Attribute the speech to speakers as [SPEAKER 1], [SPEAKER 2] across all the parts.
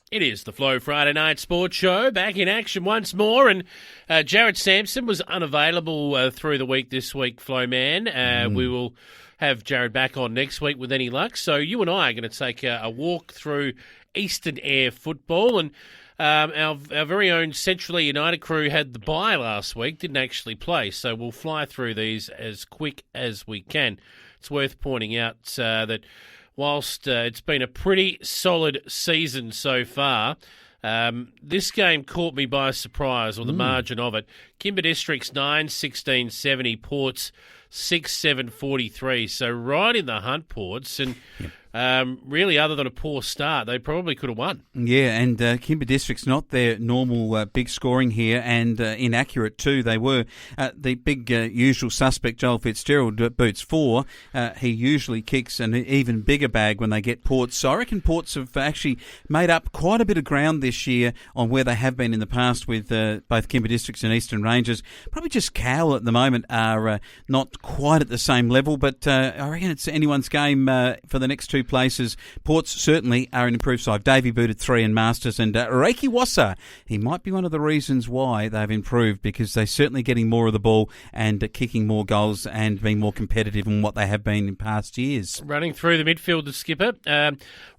[SPEAKER 1] It is the Flow Friday Night Sports Show, back in action once more, and Jared Sampson was unavailable through the week this week, Flow Man. We will have Jared back on next week with any luck. So you and I are going to take a walk through Eastern Air football, and our very own Central Air United crew had the bye last week, didn't actually play, so we'll fly through these as quick as we can. It's worth pointing out that whilst it's been a pretty solid season so far, this game caught me by surprise, or the margin of it. Kimber Districts 9-16-70, Ports 6-7-43. So right in the hunt, Ports, and really other than a poor start, they probably could have won. Yeah, and Kimber Districts not their normal big scoring here, and inaccurate too. They were the big usual suspect, Joel Fitzgerald, boots 4. He usually kicks an even bigger bag when they get Ports. So I reckon Ports have actually made up quite a bit of ground this year on where they have been in the past with both Kimber Districts and Eastern Rangers. Probably just Cowell at the moment are not quite at the same level, but I reckon it's anyone's game for the next two places. Ports certainly are an improved side. Davey booted 3 in Masters, and Reiki Wassa, he might be one of the reasons why they've improved, because they're certainly getting more of the ball and kicking more goals and being more competitive than what they have been in past years. Running through the midfield, the skipper.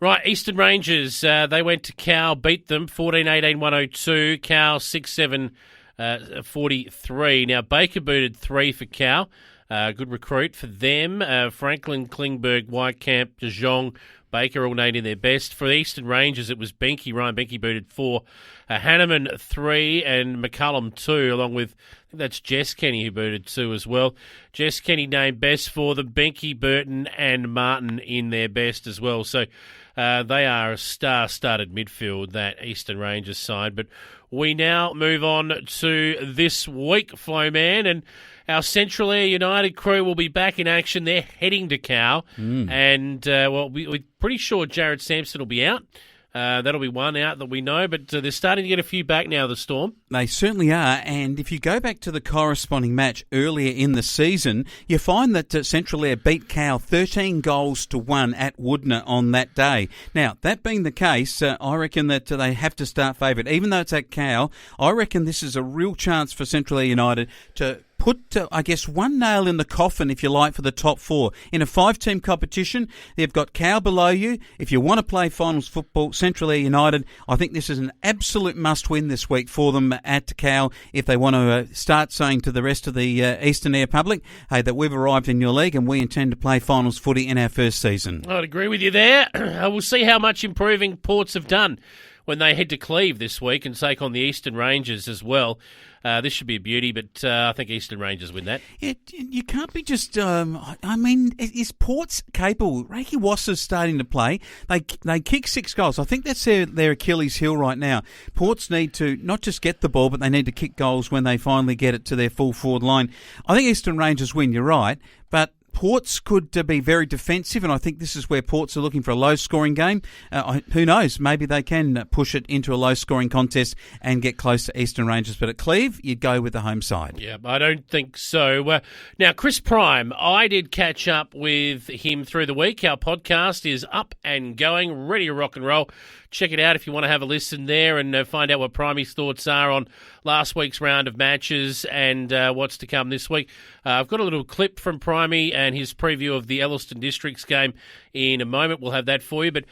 [SPEAKER 1] Right, Eastern Rangers, they went to Cow, beat them 14-18-102. Cow 6-7-43. Now, Baker booted 3 for Cow. Good recruit for them. Franklin, Klingberg, Whitecamp, De Jong, Baker all named in their best. For the Eastern Rangers, it was Benke. Ryan Benke booted 4. Hanneman 3 and McCullum 2, along with, I think that's Jess Kenny who booted 2 as well. Jess Kenny named best for them. Benke, Burton and Martin in their best as well. So they are a star-studded midfield, that Eastern Rangers side. But we now move on to this week, Flowman, and our Central Air United crew will be back in action. They're heading to Cow, and we're pretty sure Jared Sampson will be out. That'll be one out that we know, but they're starting to get a few back now, the Storm. They certainly are, and if you go back to the corresponding match earlier in the season, you find that Central Air beat Cow 13-1 at Woodner on that day. Now, that being the case, I reckon that they have to start favourite. Even though it's at Cow, I reckon this is a real chance for Central Air United to put, I guess, one nail in the coffin, if you like, for the top 4. In a 5-team competition, they've got Cow below you. If you want to play finals football, Central Air United, I think this is an absolute must-win this week for them at Cow if they want to start saying to the rest of the Eastern Air public, hey, that we've arrived in your league and we intend to play finals footy in our first season. I'd agree with you there. We'll see how much improving Ports have done when they head to Cleve this week and take on the Eastern Rangers as well. This should be a beauty, but I think Eastern Rangers win that. You can't be just... is Ports capable? Reiki Wassa's starting to play. They kick 6 goals. I think that's their Achilles heel right now. Ports need to not just get the ball, but they need to kick goals when they finally get it to their full forward line. I think Eastern Rangers win, you're right, but Ports could be very defensive, and I think this is where Ports are looking for a low-scoring game. Who knows? Maybe they can push it into a low-scoring contest and get close to Eastern Rangers. But at Cleve, you'd go with the home side. Yeah, I don't think so. Now, Chris Prime, I did catch up with him through the week. Our podcast is up and going, ready to rock and roll. Check it out if you want to have a listen there and find out what Primey's thoughts are on last week's round of matches and what's to come this week. I've got a little clip from Primey and his preview of the Elliston Districts game in a moment. We'll have that for you. But,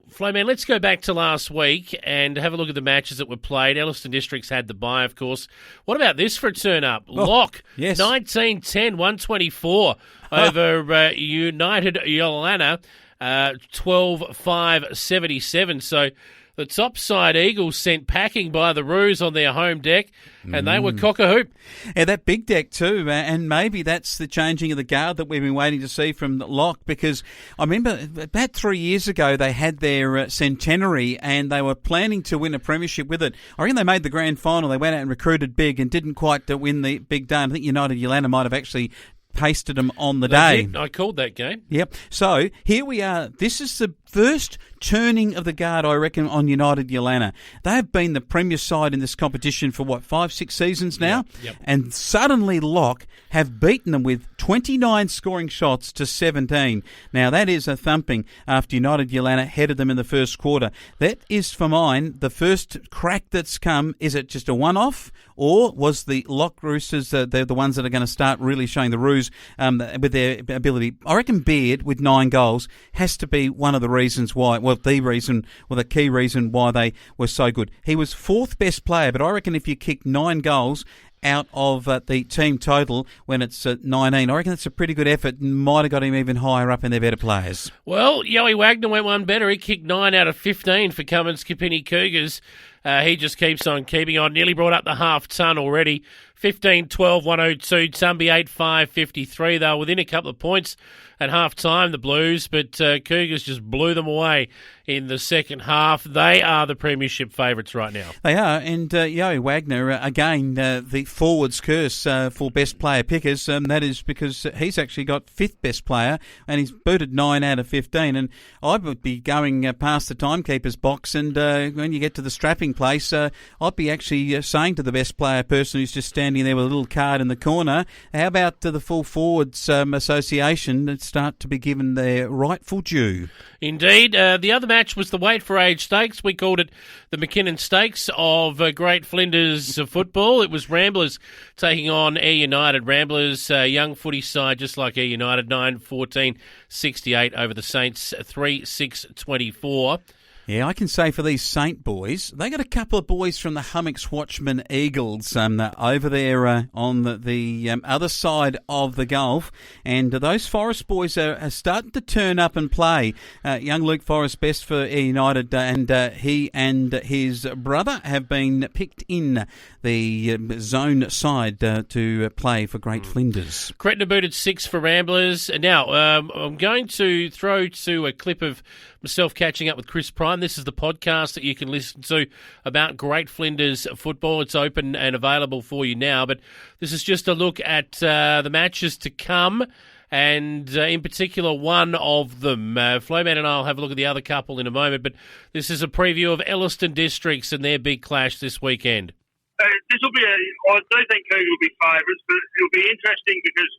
[SPEAKER 1] Flowman, let's go back to last week and have a look at the matches that were played. Elliston Districts had the bye, of course. What about this for a turn-up? Lock, yes. 19-10, 124 over United Yolana. 12-5-77. So the top side Eagles sent packing by the Roos on their home deck, and they were cock-a-hoop. Yeah, that big deck too, and maybe that's the changing of the guard that we've been waiting to see from Lock, because I remember about 3 years ago they had their centenary and they were planning to win a premiership with it. I reckon they made the grand final. They went out and recruited big and didn't quite win the big day. I think United Yolanda might have actually pasted them on the day. I called that game. Yep. So here we are. This is
[SPEAKER 2] first turning of the guard, I reckon, on United Yalana. They have been the premier side in this competition for, 5-6 seasons now?
[SPEAKER 1] Yep.
[SPEAKER 2] And suddenly Locke have beaten them with 29 scoring shots to 17. Now, that is a thumping after United Yalana headed them in the first quarter. That is, for mine, the first crack that's come. Is it just a one-off, or was the Locke Roosters they're the ones that are going to start really showing the ruse with their ability? I reckon Beard, with 9 goals, has to be one of the reasons why, the key reason why they were so good. He was 4th best player, but I reckon if you kick 9 goals out of the team total when it's 19, I reckon that's a pretty good effort and might have got him even higher up in their better players.
[SPEAKER 1] Well, Yowie Wagner went one better. He kicked 9 out of 15 for Cummins Kapini Cougars. He just keeps on keeping on. Nearly brought up the half-ton already. 15-12, 102. Tumby 8-5, 53. They were within a couple of points at half-time, the Blues, but Cougars just blew them away in the second half. They are the premiership favourites right now.
[SPEAKER 2] They are, and Yowie Wagner, again, the forwards curse for best player pickers. That is because he's actually got 5th best player, and he's booted 9 out of 15. And I would be going past the timekeeper's box, and when you get to the strapping place, I'd be actually saying to the best player person who's just standing there with a little card in the corner, how about the full forwards association that start to be given their rightful due?
[SPEAKER 1] Indeed. The other match was the Weight for Age Stakes. We called it the McKinnon Stakes of Great Flinders football. It was Ramblers taking on Ayr United. Ramblers, young footy side, just like Ayr United, 9-14-68 over the Saints, 3-6-24.
[SPEAKER 2] Yeah, I can say for these Saint boys, they got a couple of boys from the Hummocks Watchmen Eagles over there on the other side of the Gulf, and those Forest boys are starting to turn up and play. Young Luke Forrest, best for Ayr United, and he and his brother have been picked in the zone side to play for Great Flinders.
[SPEAKER 1] Cretna booted 6 for Ramblers. Now, I'm going to throw to a clip of myself catching up with Chris Prime. This is the podcast that you can listen to about Great Flinders football. It's open and available for you now, but this is just a look at the matches to come, and in particular one of them. Flowman and I will have a look at the other couple in a moment, but this is a preview of Elliston Districts and their big clash this weekend.
[SPEAKER 3] This will be I do think Cougar will be favourites, but it'll be interesting because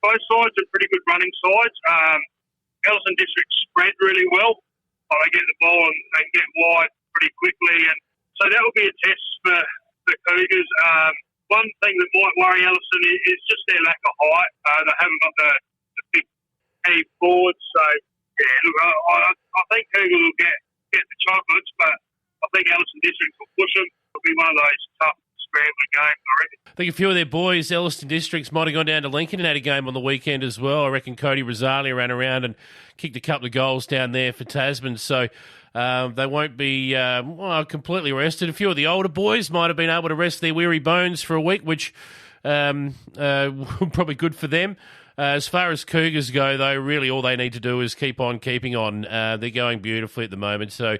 [SPEAKER 3] both sides are pretty good running sides. Elliston District spread really well. They get the ball and get wide pretty quickly, and so that will be a test for the Cougars. One thing that might worry Elliston is just their lack of height. They haven't got the big heavy forwards, so yeah. Look, I think Cougar will get the chocolates, but I think Elliston District will push them. It'll be one of those tough scrambling games, I reckon.
[SPEAKER 1] I think a few of their boys, Elliston Districts, might have gone down to Lincoln and had a game on the weekend as well. I reckon Cody Rosalia ran around and kicked a couple of goals down there for Tasman, so they won't be completely rested. A few of the older boys might have been able to rest their weary bones for a week, which probably good for them. As far as Cougars go, though, really all they need to do is keep on keeping on. They're going beautifully at the moment, so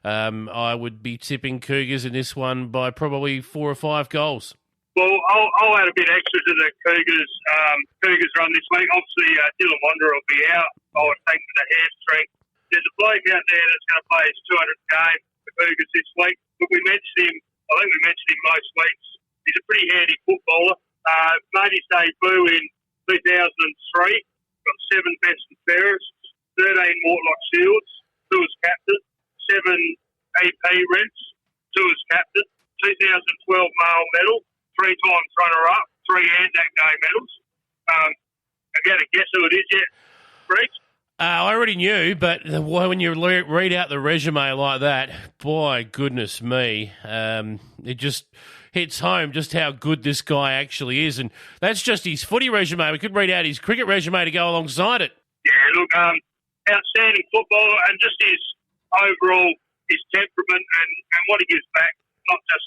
[SPEAKER 1] I would be tipping Cougars in this one by probably 4 or 5 goals.
[SPEAKER 3] Well, I'll add a bit extra to the Cougars run this week. Obviously, Dylan Wanderer will be out, I would think, with a hamstring. There's a bloke out there that's going to play his 200th game for Cougars this week. But I think we mentioned him most weeks. He's a pretty handy footballer. Made his debut in 2003. Got 7 best and fairest, 13 Mortlock Shields, 2 as captain, 7 AP rents, 2 as captain, 2012 male medal, 3 times runner-up, 3 Anzac Day medals. Have you had a guess who it is yet, Greg?
[SPEAKER 1] I already knew, but when you read out the resume like that, boy, goodness me, it just hits home just how good this guy actually is. And that's just his footy resume. We could read out his cricket resume to go alongside it.
[SPEAKER 3] Yeah, look, outstanding footballer, and just his overall, his temperament and what he gives back, not just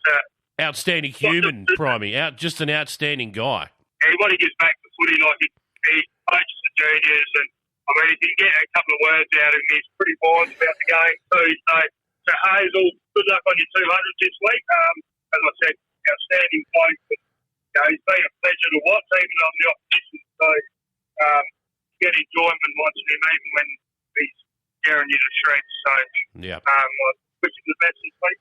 [SPEAKER 1] outstanding human, Primey. Just an outstanding guy.
[SPEAKER 3] Yeah, what he gives back to footy, like he coaches the juniors, and I mean, if you can get a couple of words out of him, he's pretty wise about the game too. So Hazel, good luck on your 200 this week. As I said, outstanding bloke. He's been a pleasure to watch, even on the opposition. So get enjoyment watching him, even when he's tearing you to shreds. So,
[SPEAKER 1] Yeah.
[SPEAKER 3] wish him the best this week.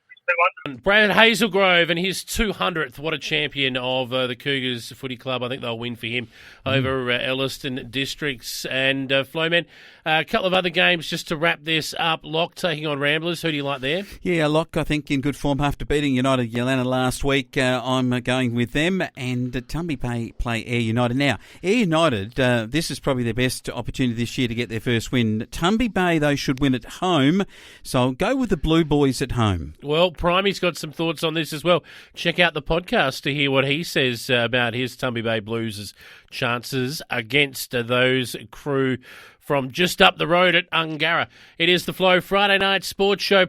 [SPEAKER 1] Brad Hazelgrove and his 200th. What a champion of the Cougars Footy Club. I think they'll win for him over Elliston Districts. And Flowman, a couple of other games just to wrap this up. Lock taking on Ramblers. Who do you like there?
[SPEAKER 2] Yeah, Lock, I think, in good form after beating United Yalana last week. I'm going with them. And Tumby Bay play Air United. Now, Air United, this is probably their best opportunity this year to get their first win. Tumby Bay, though, should win at home. So I'll go with the Blue Boys at home.
[SPEAKER 1] Well, Primey's got some thoughts on this as well. Check out the podcast to hear what he says about his Tumby Bay Blues' chances against those crew from just up the road at Ungara. It is the Flow Friday Night Sports Show.